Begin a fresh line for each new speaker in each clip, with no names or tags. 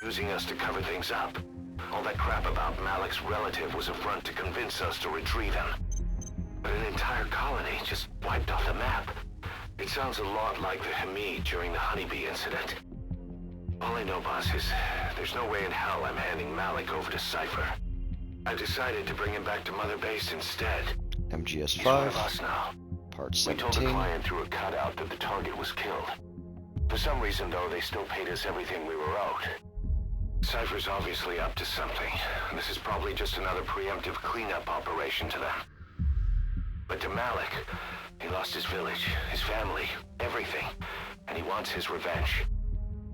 using us to cover things up. All that crap about Malik's relative was a front to convince us to retrieve him. But an entire colony just wiped off the map. It sounds a lot like the Hamid during the Honeybee incident. All I know, boss, is there's no way in hell I'm handing Malik over to Cypher. I decided to bring him back to Mother Base instead.
MGS5.
He's one of us now.
Part
We told the
17.
client through a cutout that the target was killed. For some reason, though, they still paid us everything we were owed. Cypher's obviously up to something. This is probably just another preemptive cleanup operation to them. But to Malik, he lost his village, his family, everything. And he wants his revenge.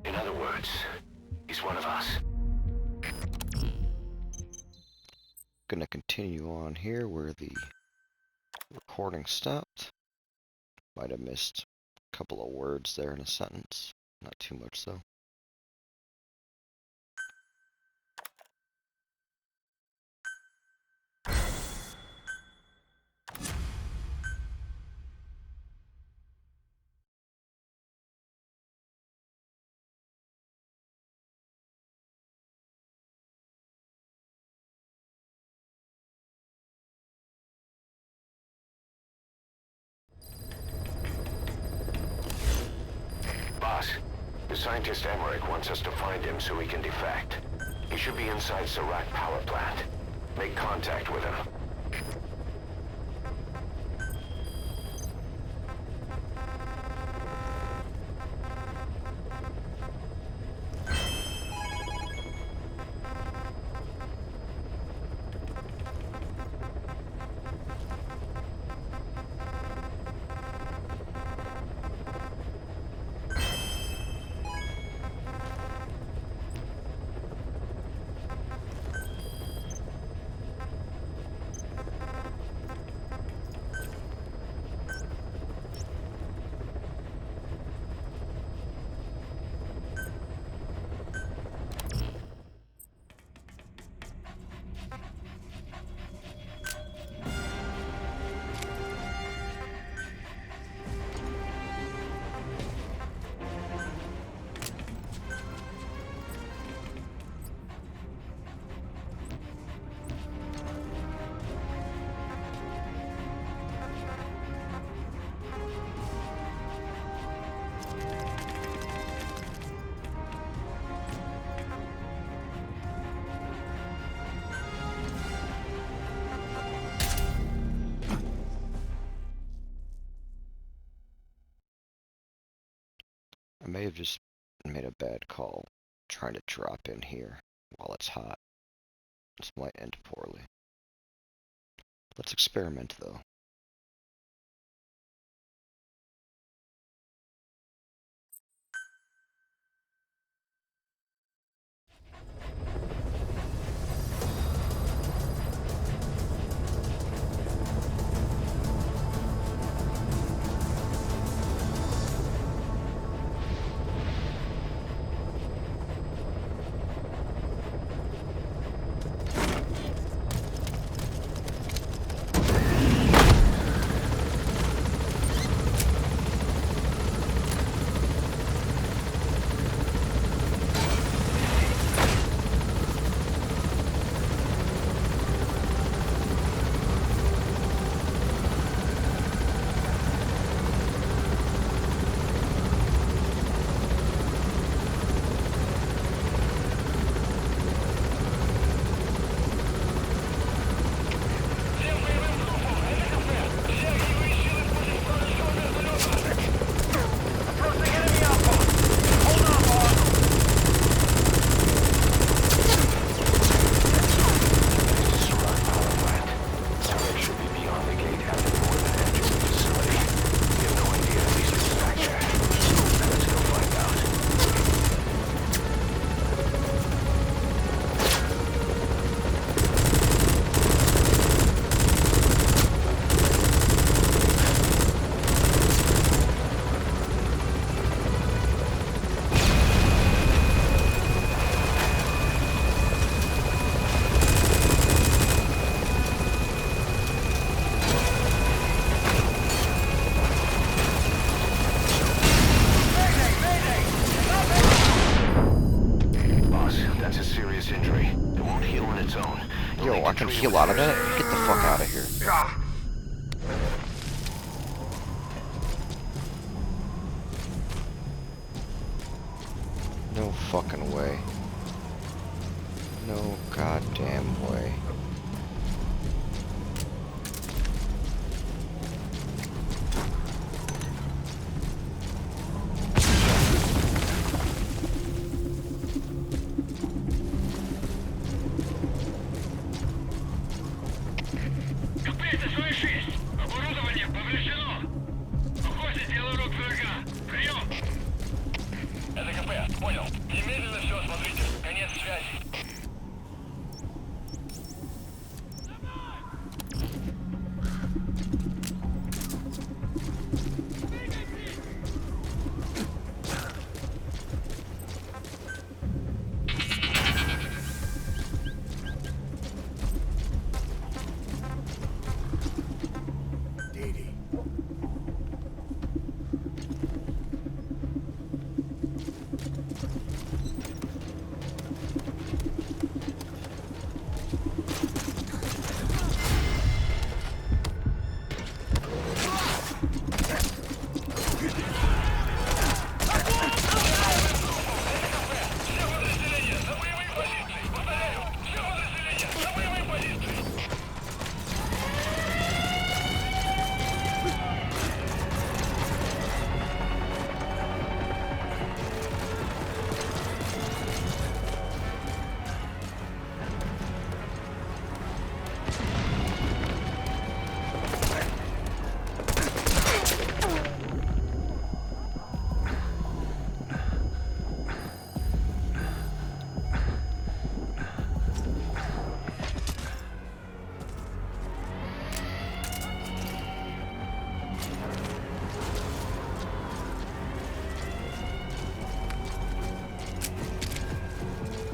In other words, he's one of us.
Gonna continue on here where the recording stopped. Might have missed a couple of words there in a sentence. Not too much though.
Boss, the scientist Emmerich wants us to find him so he can defect. He should be inside Serac power plant. Make contact with him.
I may have just made a bad call trying to drop in here while it's hot. This might end poorly. Let's experiment though. can heal out of that? Get the fuck out of here. No fucking way. No goddamn way.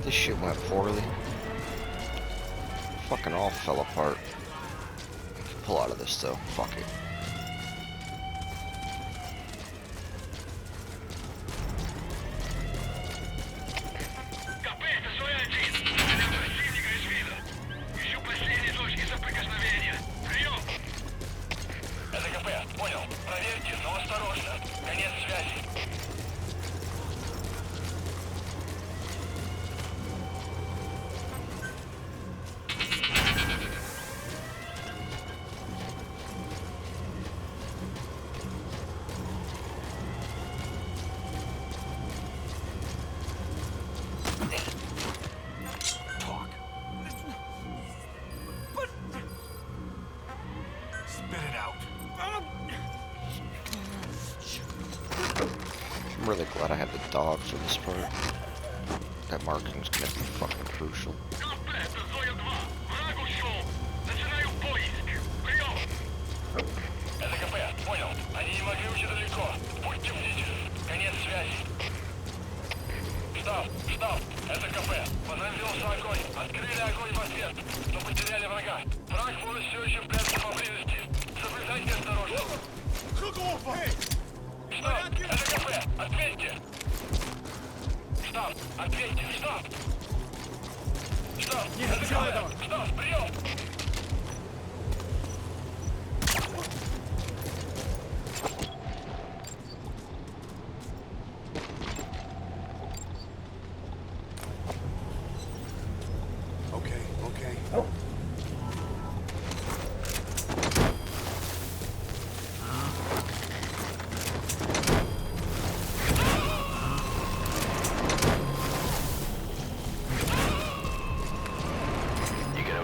This shit went poorly. Fucking all fell apart. Pull out of this though. Fuck it. I'm really glad I had the dog for this part. That marking's gonna be fucking crucial.
Штаб, это КП. Возобновился огонь. Открыли огонь в ответ, но потеряли врага. Враг может все еще прятаться поблизости. Соблюдайте осторожность. Штаб, это КП. Ответьте. Штаб, ответьте. Штаб. Штаб, это КП. Штаб, прием.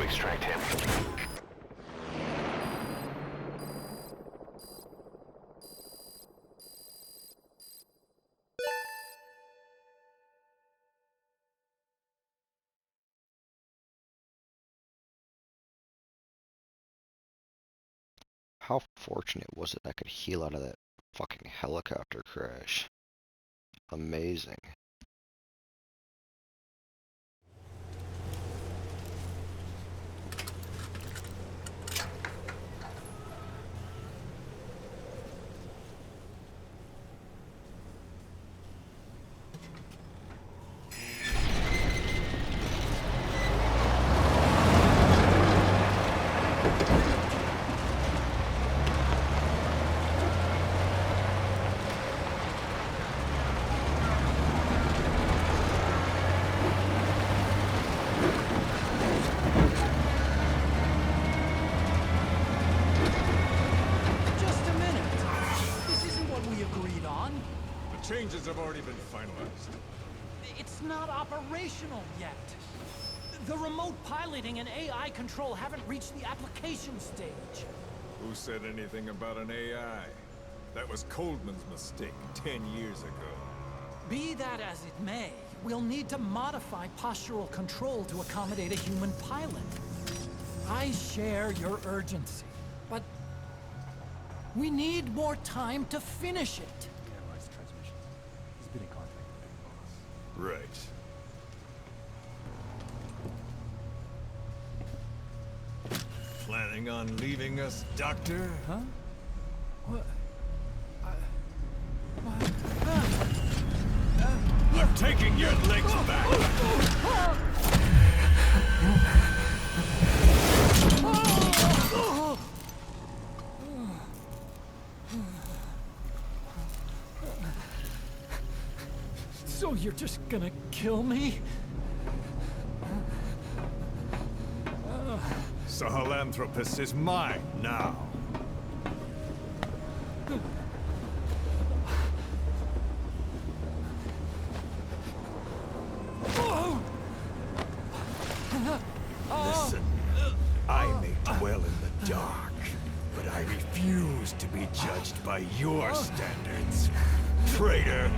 Extract him.
How fortunate was it I could heal out of that fucking helicopter crash? Amazing.
changes have already been finalized.
It's not operational yet. The remote piloting and AI control haven't reached the application stage.
Who said anything about an AI? That was Coldman's mistake 10 years ago.
Be that as it may, we'll need to modify postural control to accommodate a human pilot. I share your urgency, but we need more time to finish it.
Analyze transmissions. He's been in contact with Big Boss.
Right. Planning on leaving us, Doctor?
Huh? What?
I'm taking your legs back!
So you're just gonna kill me?
Sahelanthropus is mine now. Listen, I may dwell in the dark, but I refuse to be judged by your standards, traitor.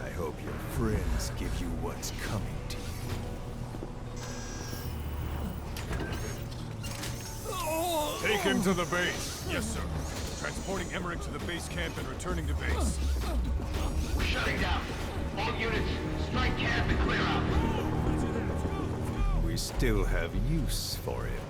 I hope your friends give you what's coming to you. Take him to the base. Yes, sir. Transporting Emmerich to the base camp and returning to base.
We're shutting down. All units, strike camp and clear out.
We still have use for him.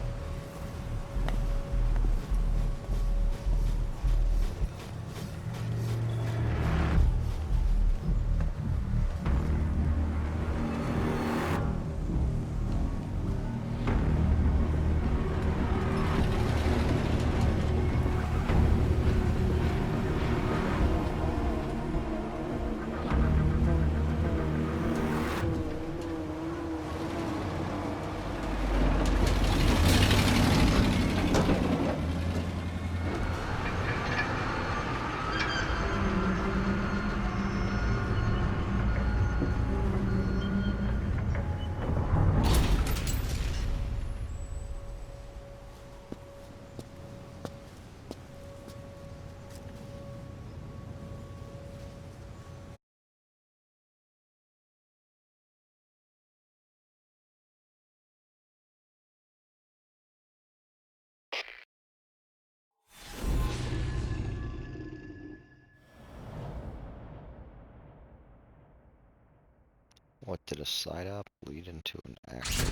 What did a side up lead into an actual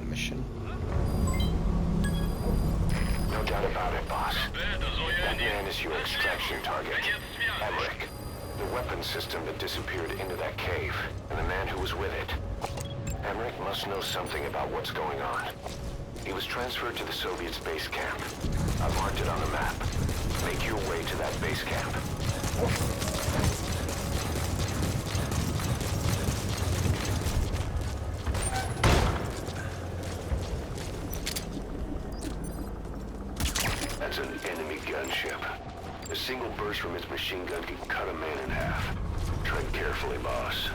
mission?
No doubt about it, boss. That man is your extraction target. Emmerich. The weapon system that disappeared into that cave, and the man who was with it. Emmerich must know something about what's going on. He was transferred to the Soviets' base camp. I've marked it on the map. Make your way to that base camp. That's an enemy gunship. A single burst from its machine gun can cut a man in half. Tread carefully, boss.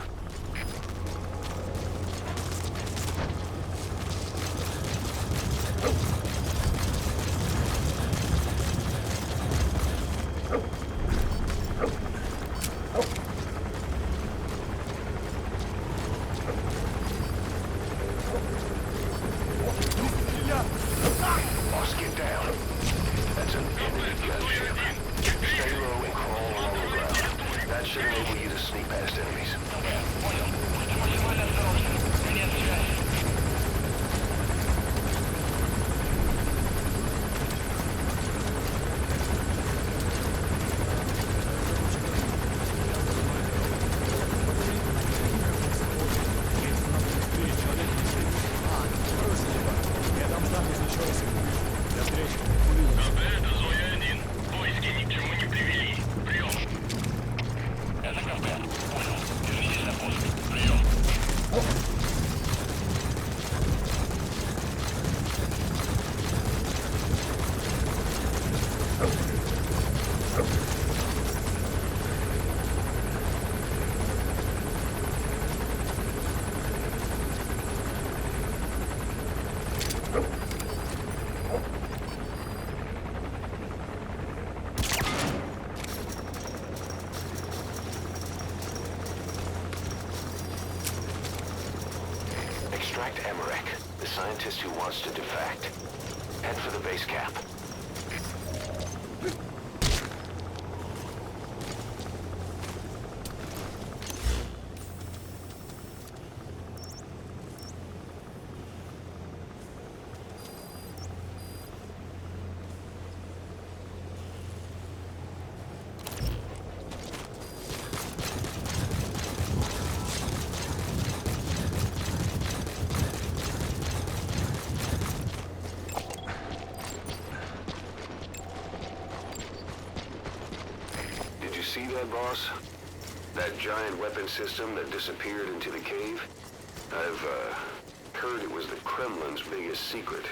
Boss, get down. That's an enemy gunship. Stay low and crawl along the ground. That should enable you to sneak past enemies. Contact Emmerich, the scientist who wants to defect. Head for the base camp. See that, boss? That giant weapon system that disappeared into the cave? I've heard it was the Kremlin's biggest secret.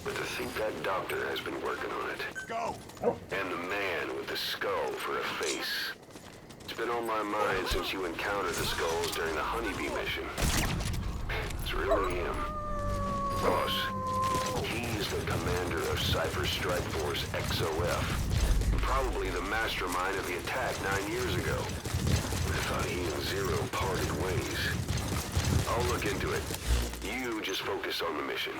But to think that doctor has been working on it.
Go!
And the man with the skull for a face. It's been on my mind since you encountered the skulls during the Honeybee mission. It's really him. Boss, he's the commander of Cypher Strike Force XOF. Probably the mastermind of the attack 9 years ago. I thought he and Zero parted ways. I'll look into it. You just focus on the mission.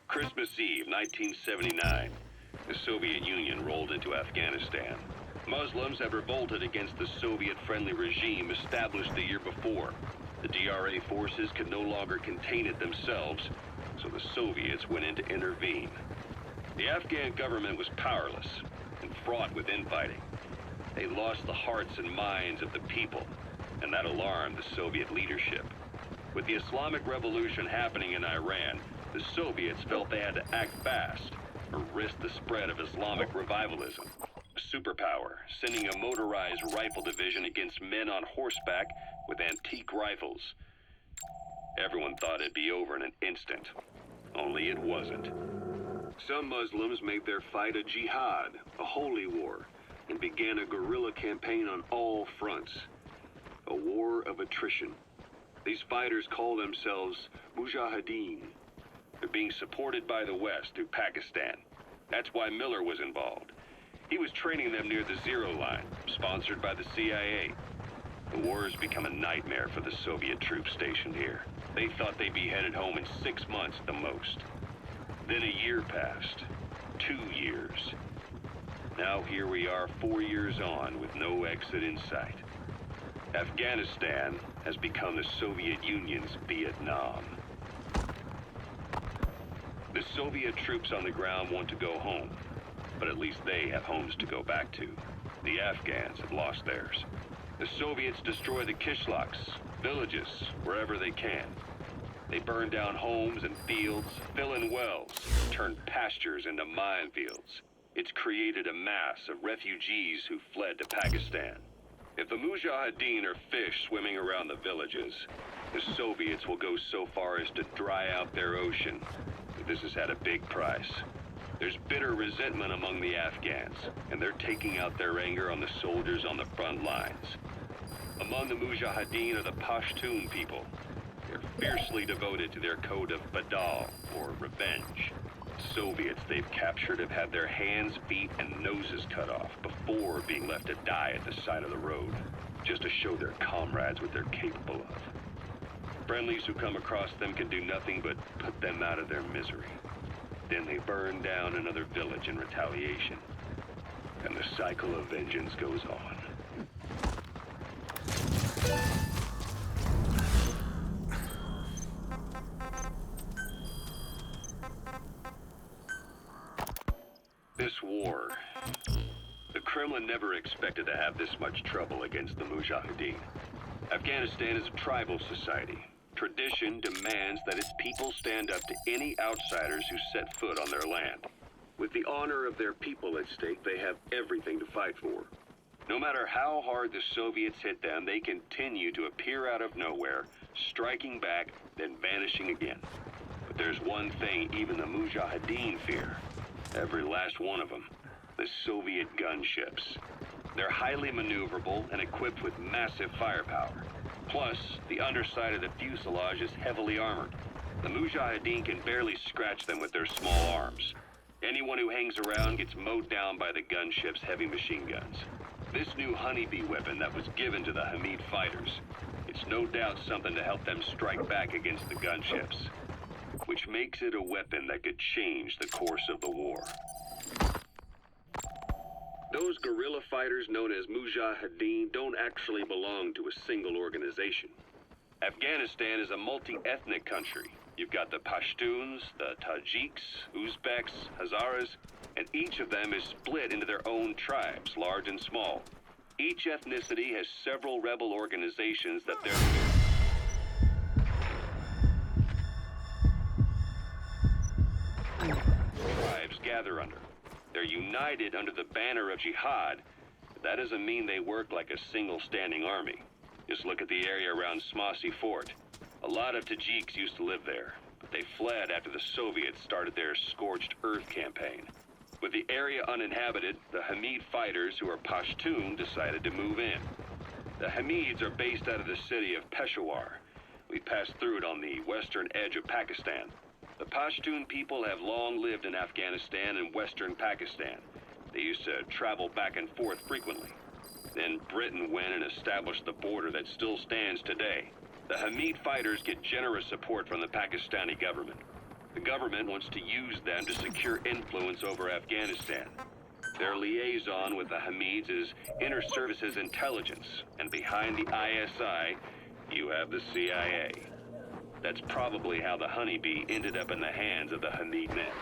Christmas Eve, 1979. The Soviet Union rolled into Afghanistan. Muslims have revolted against the Soviet-friendly regime established the year before. The DRA forces could no longer contain it themselves, so the Soviets went in to intervene. The Afghan government was powerless and fraught with infighting. They lost the hearts and minds of the people, and that alarmed the Soviet leadership. With the Islamic Revolution happening in Iran, the Soviets felt they had to act fast or risk the spread of Islamic revivalism. A superpower, sending a motorized rifle division against men on horseback with antique rifles. Everyone thought it'd be over in an instant, only it wasn't. Some Muslims made their fight a jihad, a holy war, and began a guerrilla campaign on all fronts. A war of attrition. These fighters call themselves Mujahideen. They're being supported by the West through Pakistan. That's why Miller was involved. He was training them near the Zero Line, sponsored by the CIA. The war has become a nightmare for the Soviet troops stationed here. They thought they'd be headed home in 6 months at the most. Then a year passed. 2 years. Now here we are 4 years on with no exit in sight. Afghanistan has become the Soviet Union's Vietnam. The Soviet troops on the ground want to go home, but at least they have homes to go back to. The Afghans have lost theirs. The Soviets destroy the kishlaks, villages, wherever they can. They burn down homes and fields, fill in wells, turn pastures into minefields. It's created a mass of refugees who fled to Pakistan. If the Mujahideen are fish swimming around the villages, the Soviets will go so far as to dry out their ocean. But this has had a big price. There's bitter resentment among the Afghans, and they're taking out their anger on the soldiers on the front lines. Among the Mujahideen are the Pashtun people. They're fiercely devoted to their code of Badal, or revenge. Soviets they've captured have had their hands, feet, and noses cut off before being left to die at the side of the road, just to show their comrades what they're capable of. Friendlies who come across them can do nothing but put them out of their misery. Then they burn down another village in retaliation, and the cycle of vengeance goes on. This war, the Kremlin never expected to have this much trouble against the Mujahideen. Afghanistan is a tribal society. Tradition demands that its people stand up to any outsiders who set foot on their land. With the honor of their people at stake, they have everything to fight for. No matter how hard the Soviets hit them, they continue to appear out of nowhere, striking back, then vanishing again. But there's one thing even the Mujahideen fear. Every last one of them. The Soviet gunships. They're highly maneuverable and equipped with massive firepower. Plus, the underside of the fuselage is heavily armored. The Mujahideen can barely scratch them with their small arms. Anyone who hangs around gets mowed down by the gunship's heavy machine guns. This new Honeybee weapon that was given to the Hamid fighters, it's no doubt something to help them strike back against the gunships, which makes it a weapon that could change the course of the war. Those guerrilla fighters known as Mujahideen don't actually belong to a single organization. Afghanistan is a multi-ethnic country. You've got the Pashtuns, the Tajiks, Uzbeks, Hazaras, and each of them is split into their own tribes, large and small. Each ethnicity has several rebel organizations that their tribes gather under. They're united under the banner of jihad, but that doesn't mean they work like a single standing army. Just look at the area around Smasy Fort. A lot of Tajiks used to live there, but they fled after the Soviets started their Scorched Earth campaign. With the area uninhabited, the Hamid fighters, who are Pashtun, decided to move in. The Hamids are based out of the city of Peshawar. We passed through it on the western edge of Pakistan. The Pashtun people have long lived in Afghanistan and western Pakistan. They used to travel back and forth frequently. Then Britain went and established the border that still stands today. The Hamid fighters get generous support from the Pakistani government. The government wants to use them to secure influence over Afghanistan. Their liaison with the Hamids is Inter-Services Intelligence, and behind the ISI, you have the CIA. That's probably how the Honeybee ended up in the hands of the Hamid men.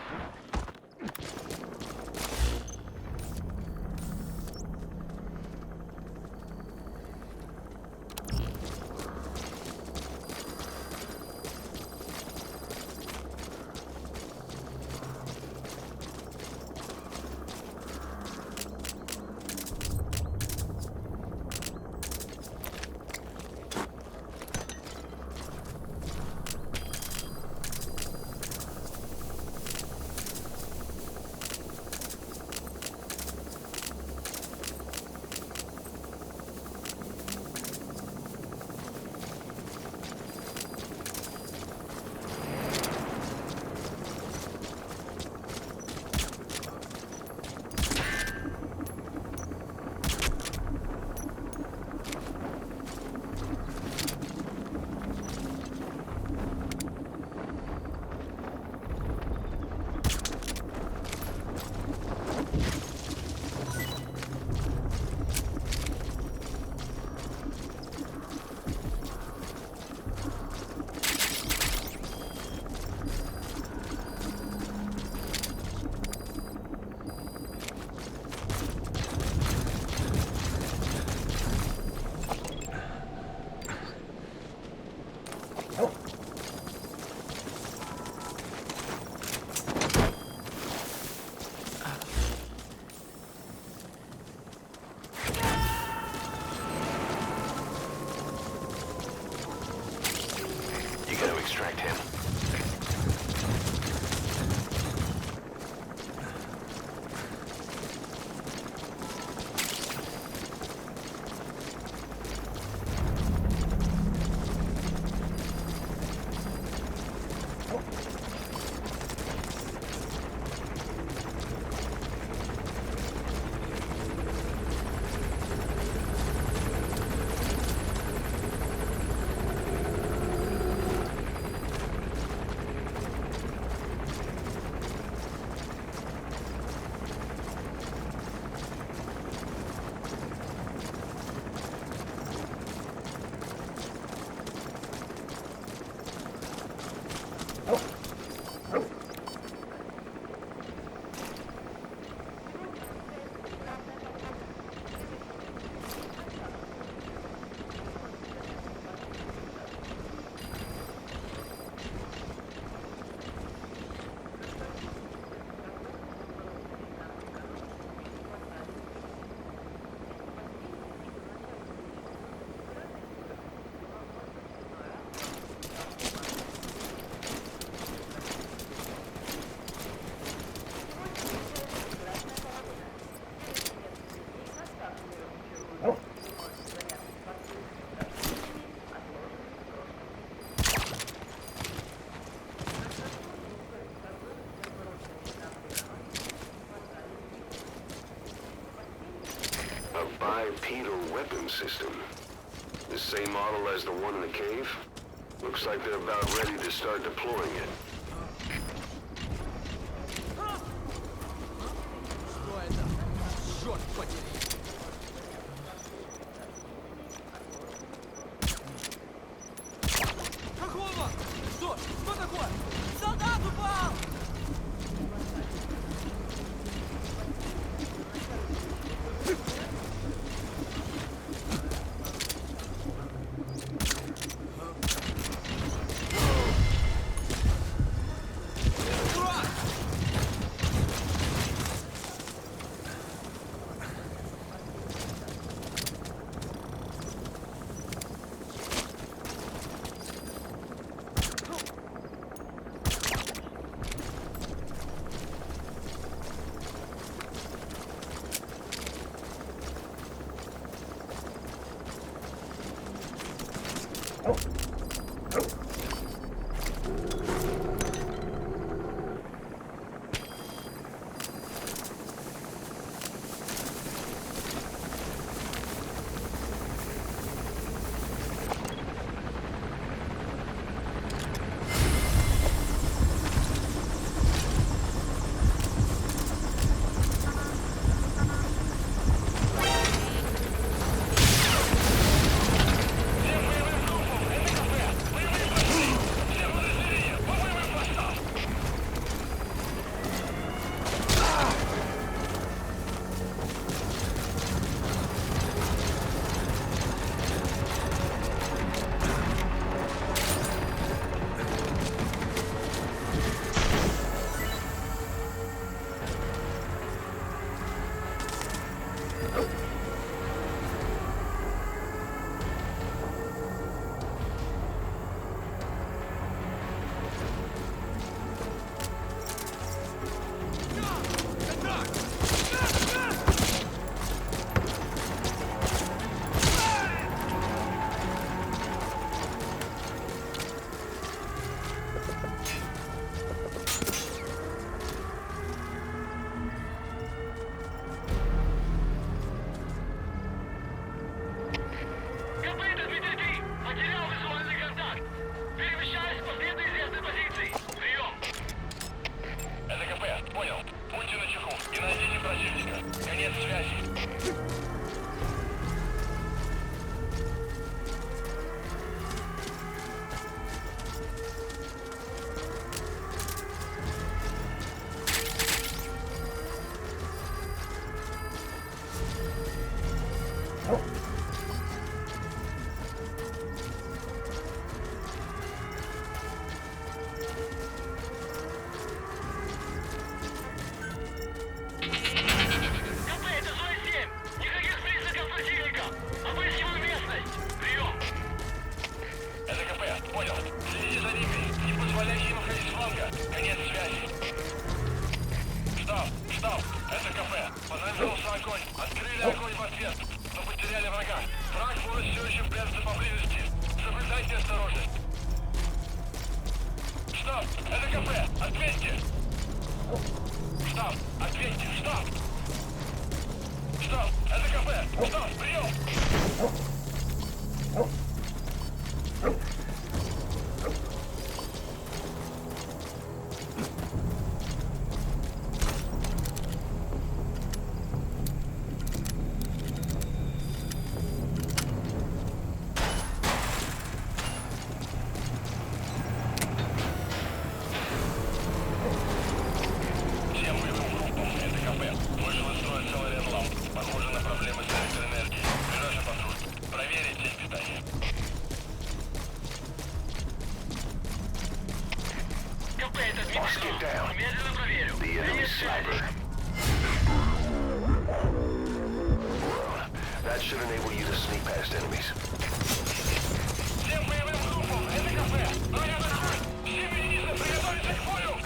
bipedal weapon system. The same model as the one in the cave? Looks like they're about ready to start deploying it.
Что это? Черт подери! Какого? Что? Что такое? Солдат упал!
That should enable you to sneak past enemies.
Всем боевым группам! Это кафе! Врага подходит! Все единицы приготовиться к бою!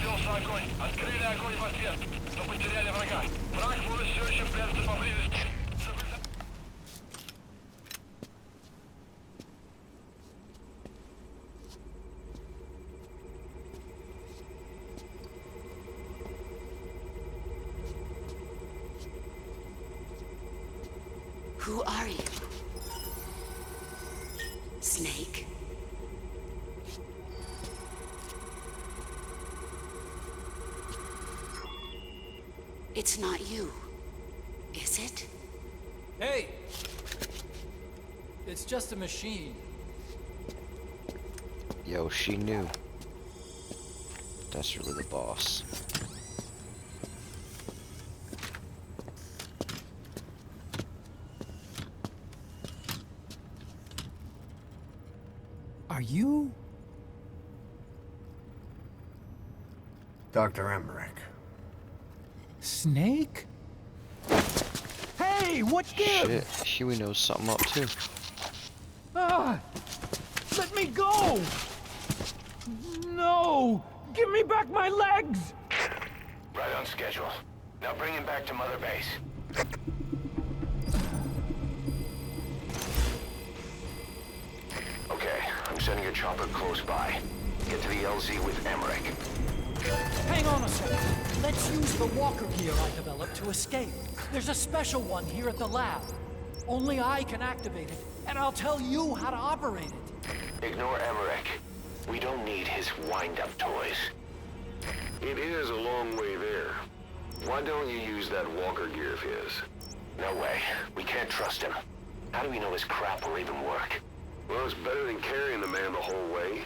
велся огонь. Открыли огонь в ответ, но потеряли врага. Враг может все еще прятаться поблизости.
Who are you? Snake? It's not you, is it?
Hey! It's just a machine.
Yo, she knew. That's really the boss.
Are you?
Dr. Emmerich.
Snake? Hey, what gives?
Shit, Huey knows something up too.
Ah! Let me go! No! Give me back my legs!
Right on schedule. Now bring him back to Mother Base. Okay, I'm sending a chopper close by. Get to the LZ with Emmerich.
Hang on a second. Let's use the walker gear I developed to escape. There's a special one here at the lab. Only I can activate it, and I'll tell you how to operate it.
Ignore Emmerich. We don't need his wind-up toys. It is a long way there. Why don't you use that walker gear of his? No way. We can't trust him. How do we know his crap will even work? Well, it's better than carrying the man the whole way.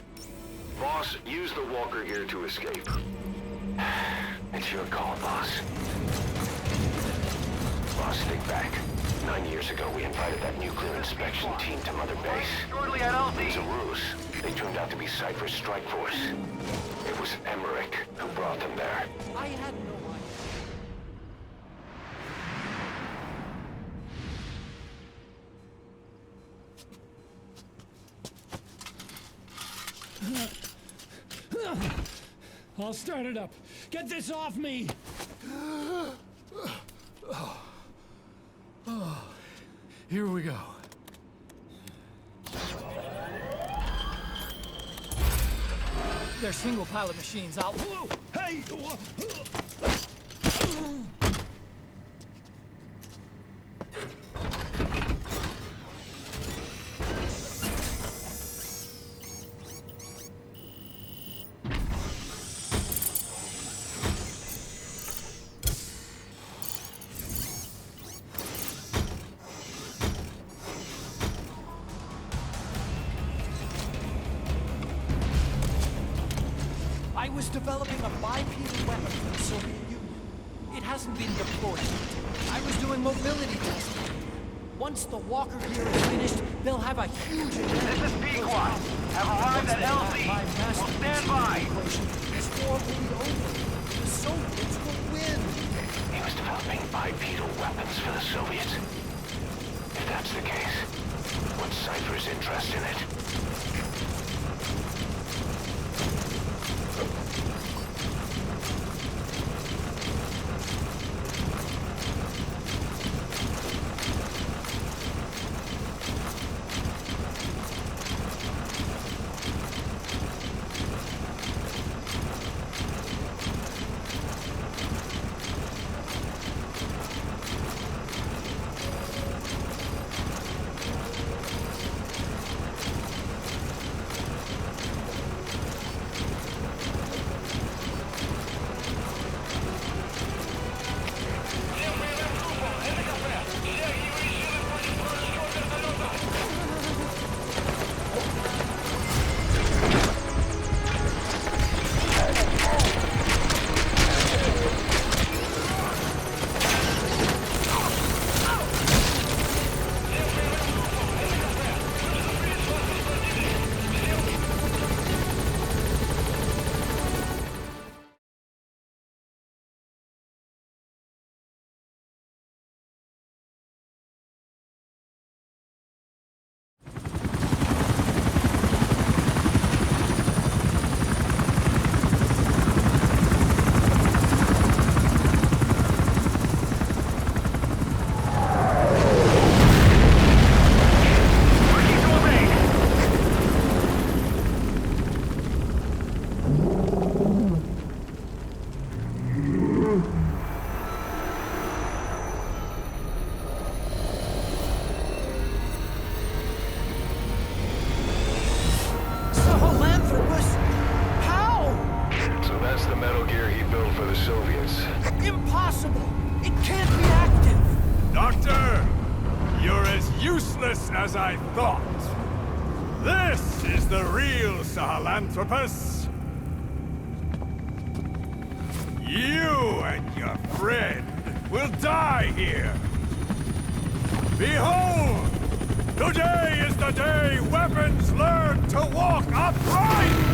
Boss, use the walker gear to escape. It's your call, boss. Boss, think back. 9 years ago, we invited that nuclear inspection team to Mother Base.
Shortly at LZ.
It was a ruse. They turned out to be Cypher's strike force. It was Emmerich who brought them there.
I had no idea. I'll start it up. Get this off me!
Here we go.
They're single pilot machines. I'll... Hey! I was developing a bipedal weapon for the Soviet Union. It hasn't been deployed yet. I was doing mobility testing. Once the walker gear is finished, they'll have a huge advantage.
This is Pequod. Have arrived at LZ. We'll stand by.
This war will be over. The Soviets will win.
He was developing bipedal weapons for the Soviets. If that's the case, what's Cypher's interest in it? Metal Gear he built for the Soviets.
Impossible! It can't be active!
Doctor, you're as useless as I thought. This is the real Sahelanthropus. You and your friend will die here. Behold! Today is the day weapons learn to walk upright!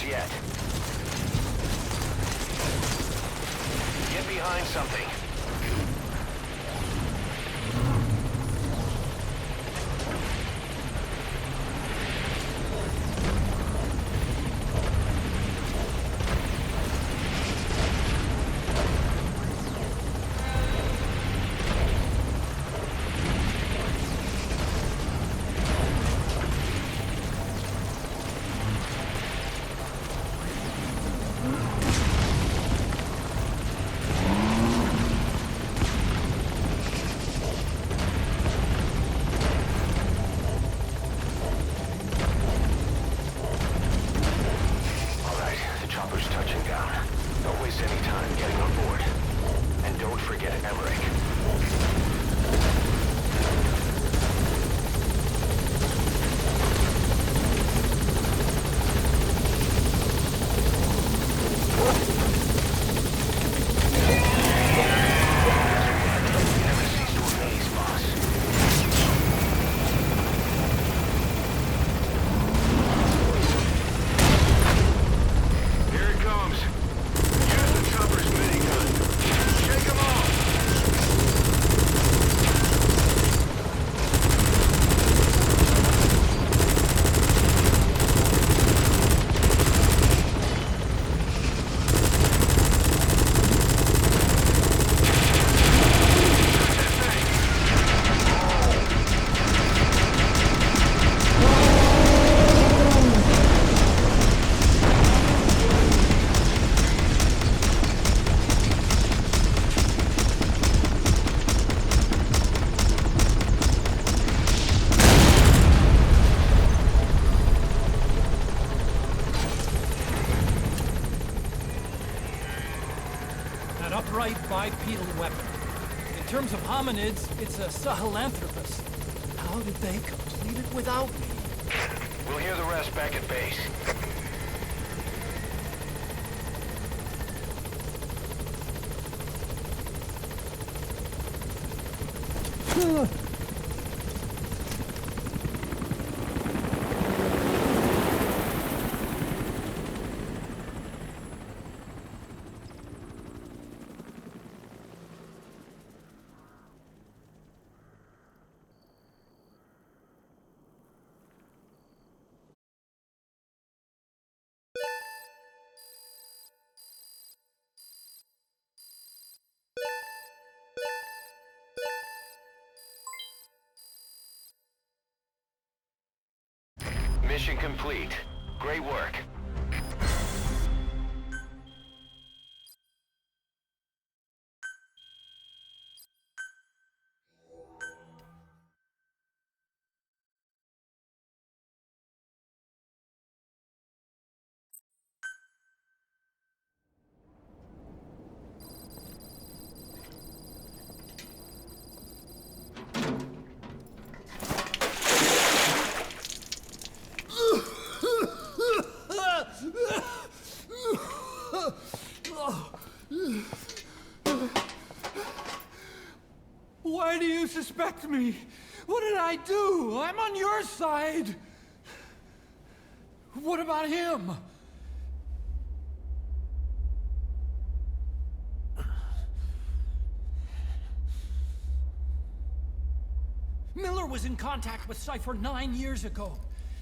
Yet. Get behind something.
Bipedal weapon. In terms of hominids, it's a Sahelanthropus. How did they complete it without me?
We'll hear the rest back at base. Mission complete. Great work.
Why do you suspect me? What did I do? I'm on your side. What about him? Miller was in contact with Cypher 9 years ago.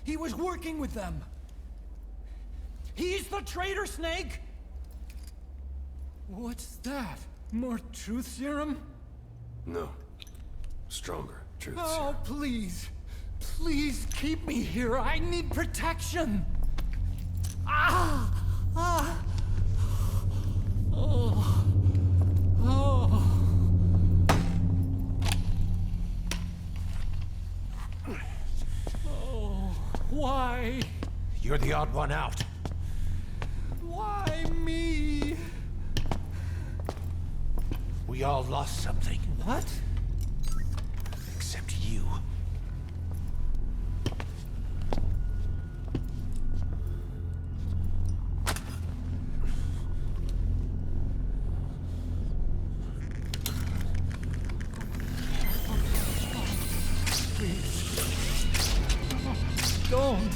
He was working with them. He's the traitor, Snake! What's that? More truth serum?
No. Stronger truth
Oh,
serum.
please. Please keep me here. I need protection. Ah! Ah! Oh. Oh. Oh. Why?
You're the odd one out.
Why me?
We all lost something.
What?
Except you.
Don't.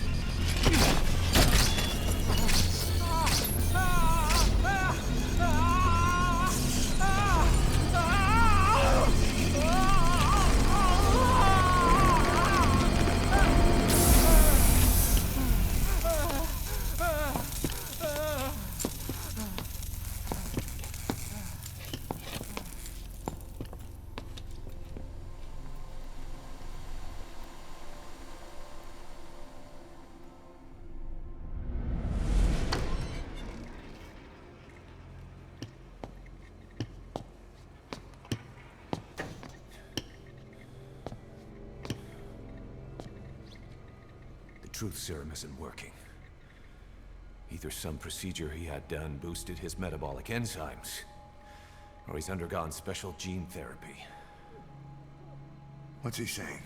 The truth serum isn't working. Either some procedure he had done boosted his metabolic enzymes, or he's undergone special gene therapy.
What's he saying?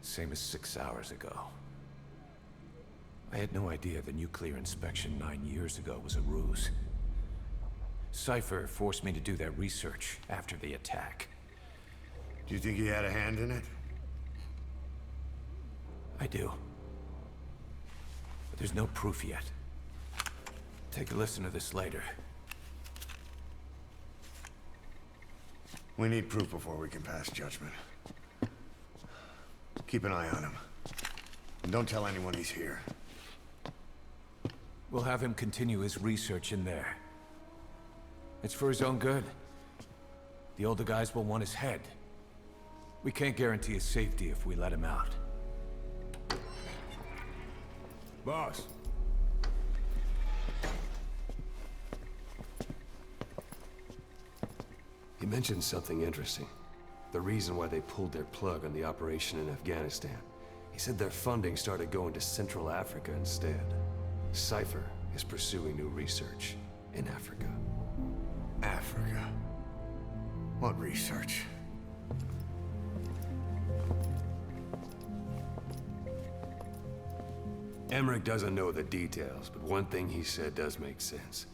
Same as 6 hours ago. I had no idea the nuclear inspection 9 years ago was a ruse. Cypher forced me to do that research after the attack.
Do you think he had a hand in it?
I do. But there's no proof yet. Take a listen to this later.
We need proof before we can pass judgment. Keep an eye on him. And don't tell anyone he's here.
We'll have him continue his research in there. It's for his own good. The older guys will want his head. We can't guarantee his safety if we let him out.
Boss. He mentioned something interesting. The reason why they pulled their plug on the operation in Afghanistan. He said their funding started going to Central Africa instead. Cypher is pursuing new research in Africa.
Africa? What research?
Emmerich doesn't know the details, but one thing he said does make sense.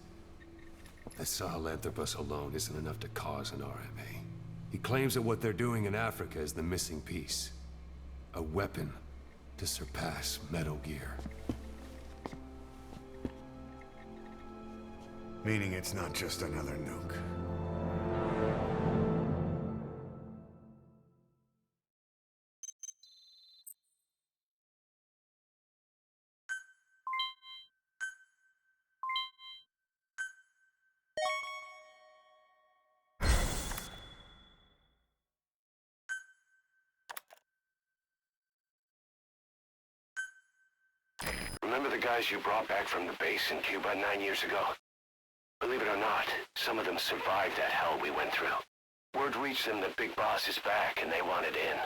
That Sahelanthropus alone isn't enough to cause an RMA. He claims that what they're doing in Africa is the missing piece. A weapon to surpass Metal Gear.
Meaning it's not just another nuke.
the guys you brought back from the base in Cuba 9 years ago? Believe it or not, some of them survived that hell we went through. Word reached them that Big Boss is back and they wanted in.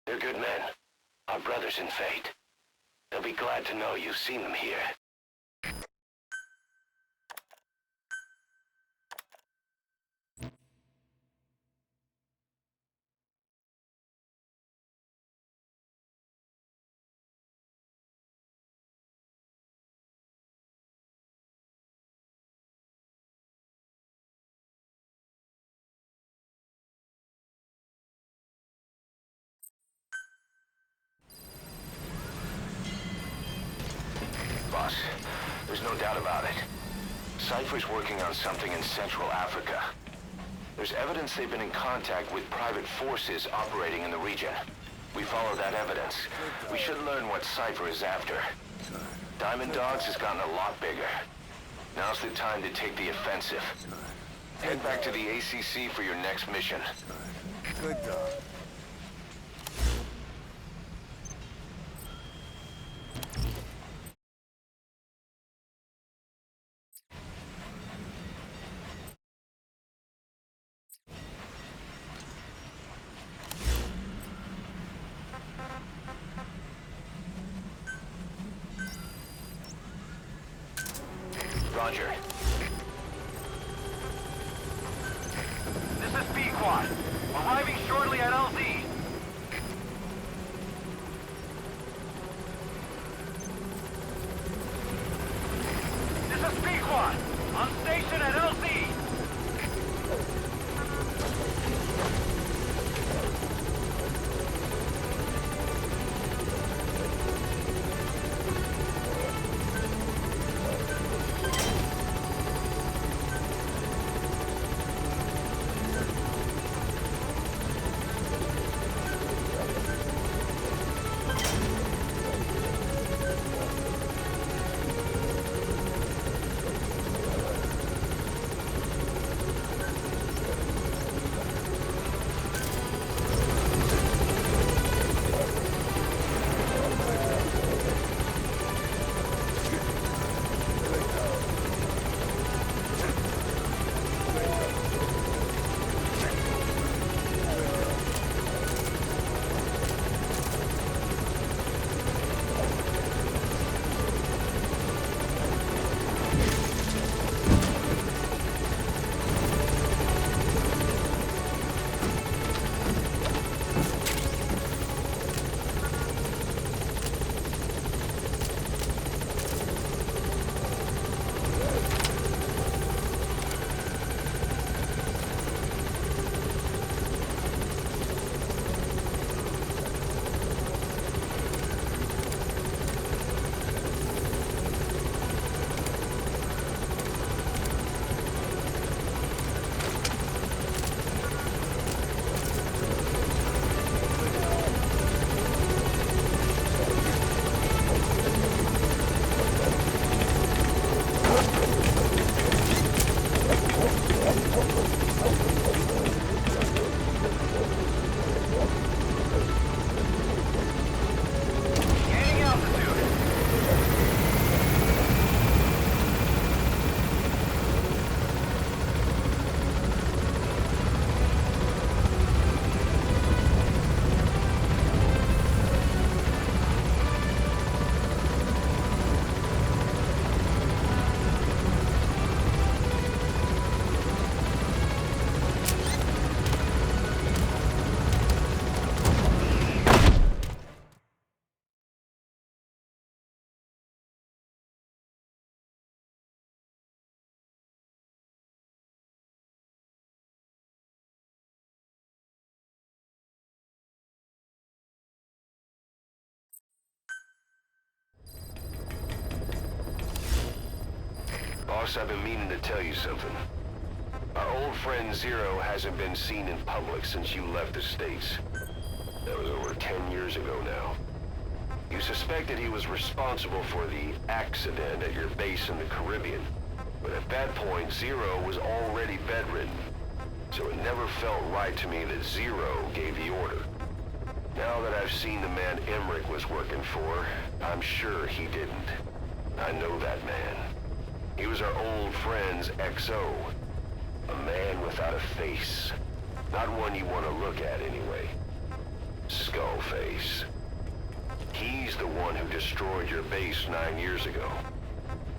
They're good men, our brothers in fate. They'll be glad to know you've seen them here. Boss, there's no doubt about it. Cypher's working on something in Central Africa. There's evidence they've been in contact with private forces operating in the region. We follow that evidence. We should learn what Cypher is after. Diamond Dogs has gotten a lot bigger. Now's the time to take the offensive. Head back to the ACC for your next mission.
Good dog.
Roger.
This is B-Quad. Arriving shortly at LZ. This is B-Quad. On station at LZ.
Boss, I've been meaning to tell you something. Our old friend Zero hasn't been seen in public since you left the States. That was over 10 years ago now. You suspected he was responsible for the accident at your base in the Caribbean. But at that point, Zero was already bedridden. So it never felt right to me that Zero gave the order. Now that I've seen the man Emmerich was working for, I'm sure he didn't. I know that man. He was our old friend's XO. A man without a face. Not one you want to look at anyway. Skullface. He's the one who destroyed your base 9 years ago.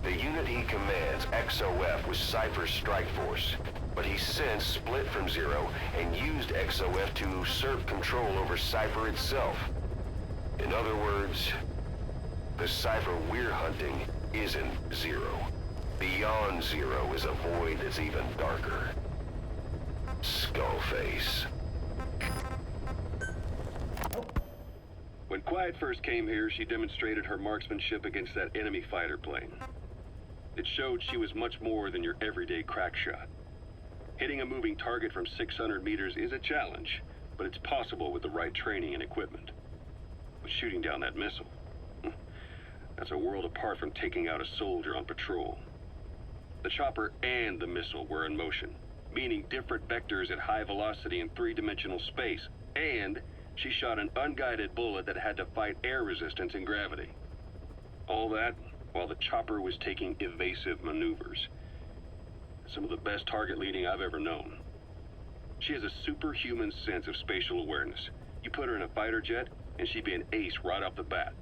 The unit he commands, XOF, was Cypher's strike force, but he's since split from Zero and used XOF to usurp control over Cypher itself. In other words, the Cypher we're hunting isn't Zero. Beyond Zero is a void that's even darker. Skullface.
When Quiet first came here, she demonstrated her marksmanship against that enemy fighter plane. It showed she was much more than your everyday crack shot. Hitting a moving target from 600 meters is a challenge, but it's possible with the right training and equipment. But shooting down that missile, that's a world apart from taking out a soldier on patrol. The chopper and the missile were in motion, meaning different vectors at high velocity in three-dimensional space, and she shot an unguided bullet that had to fight air resistance and gravity. All that while the chopper was taking evasive maneuvers. Some of the best target leading I've ever known. She has a superhuman sense of spatial awareness. You put her in a fighter jet, and she'd be an ace right off the bat.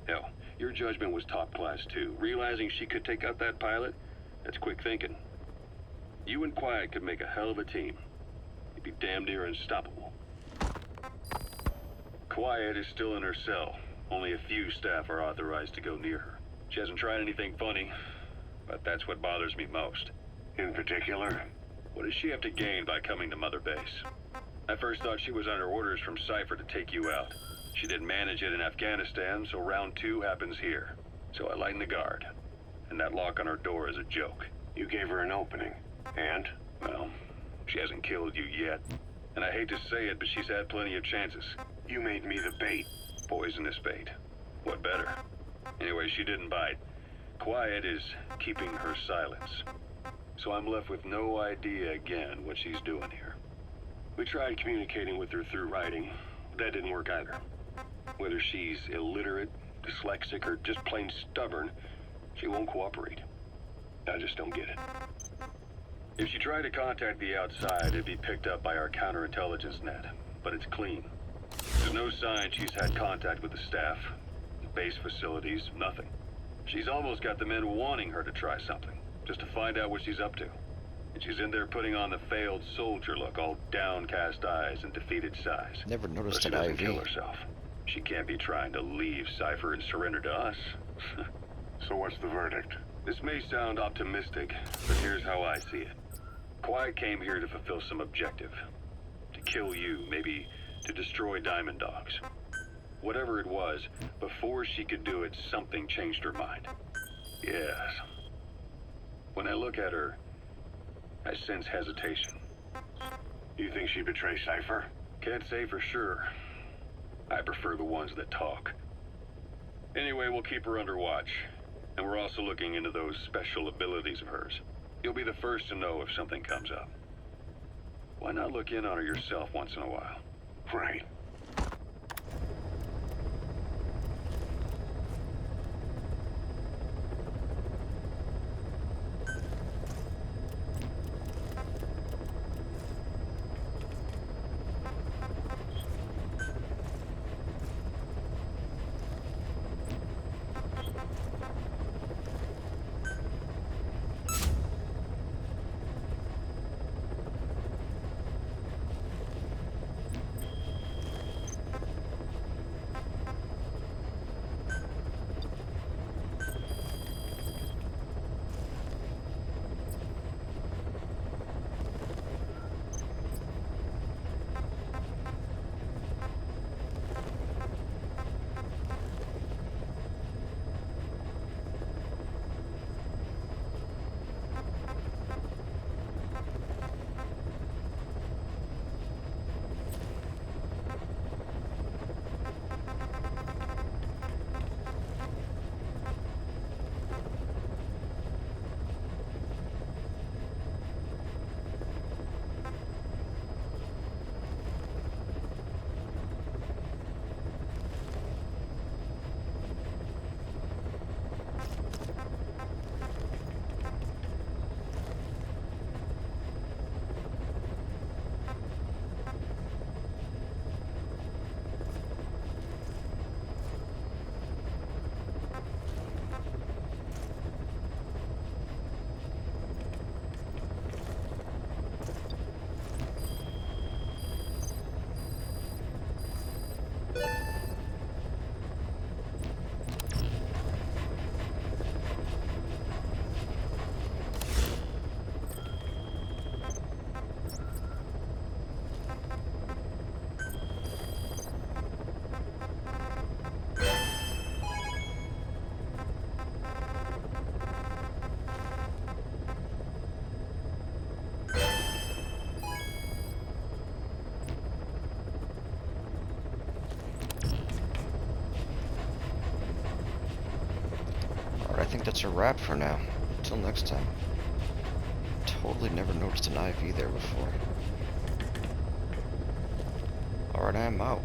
Hell, your judgment was top class too. Realizing she could take out that pilot, that's quick thinking. You and Quiet could make a hell of a team. You'd be damn near unstoppable. Quiet is still in her cell. Only a few staff are authorized to go near her. She hasn't tried anything funny, but that's what bothers me most.
In particular?
What does she have to gain by coming to Mother Base? I first thought she was under orders from Cypher to take you out. She didn't manage it in Afghanistan, so round 2 happens here. So I lighten the guard. And that lock on her door is a joke.
You gave her an opening. And?
Well, she hasn't killed you yet. And I hate to say it, but she's had plenty of chances.
You made me the bait.
Poisonous bait. What better? Anyway, she didn't bite. Quiet is keeping her silence. So I'm left with no idea again what she's doing here.
We tried communicating with her through writing. That didn't work either. Whether she's illiterate, dyslexic, or just plain stubborn, she won't cooperate. I just don't get it.
If she tried to contact the outside, it'd be picked up by our counterintelligence net. But it's clean. There's no sign she's had contact with the staff, the base facilities, nothing. She's almost got the men wanting her to try something, just to find out what she's up to. And she's in there putting on the failed soldier look, all downcast eyes and defeated sighs.
Never noticed
She
an
doesn't kill
IV.
herself. She can't be trying to leave Cypher and surrender to us.
So what's the verdict?
This may sound optimistic, but here's how I see it. Quiet came here to fulfill some objective. To kill you, maybe to destroy Diamond Dogs. Whatever it was, before she could do it, something changed her mind. Yes. When I look at her, I sense hesitation.
You think she betrayed Cypher?
Can't say for sure. I prefer the ones that talk. Anyway, we'll keep her under watch. And we're also looking into those special abilities of hers. You'll be the first to know if something comes up. Why not look in on her yourself once in a while?
Right.
that's a wrap for now. Until next time. Totally never noticed an IV there before. Alright, I'm out.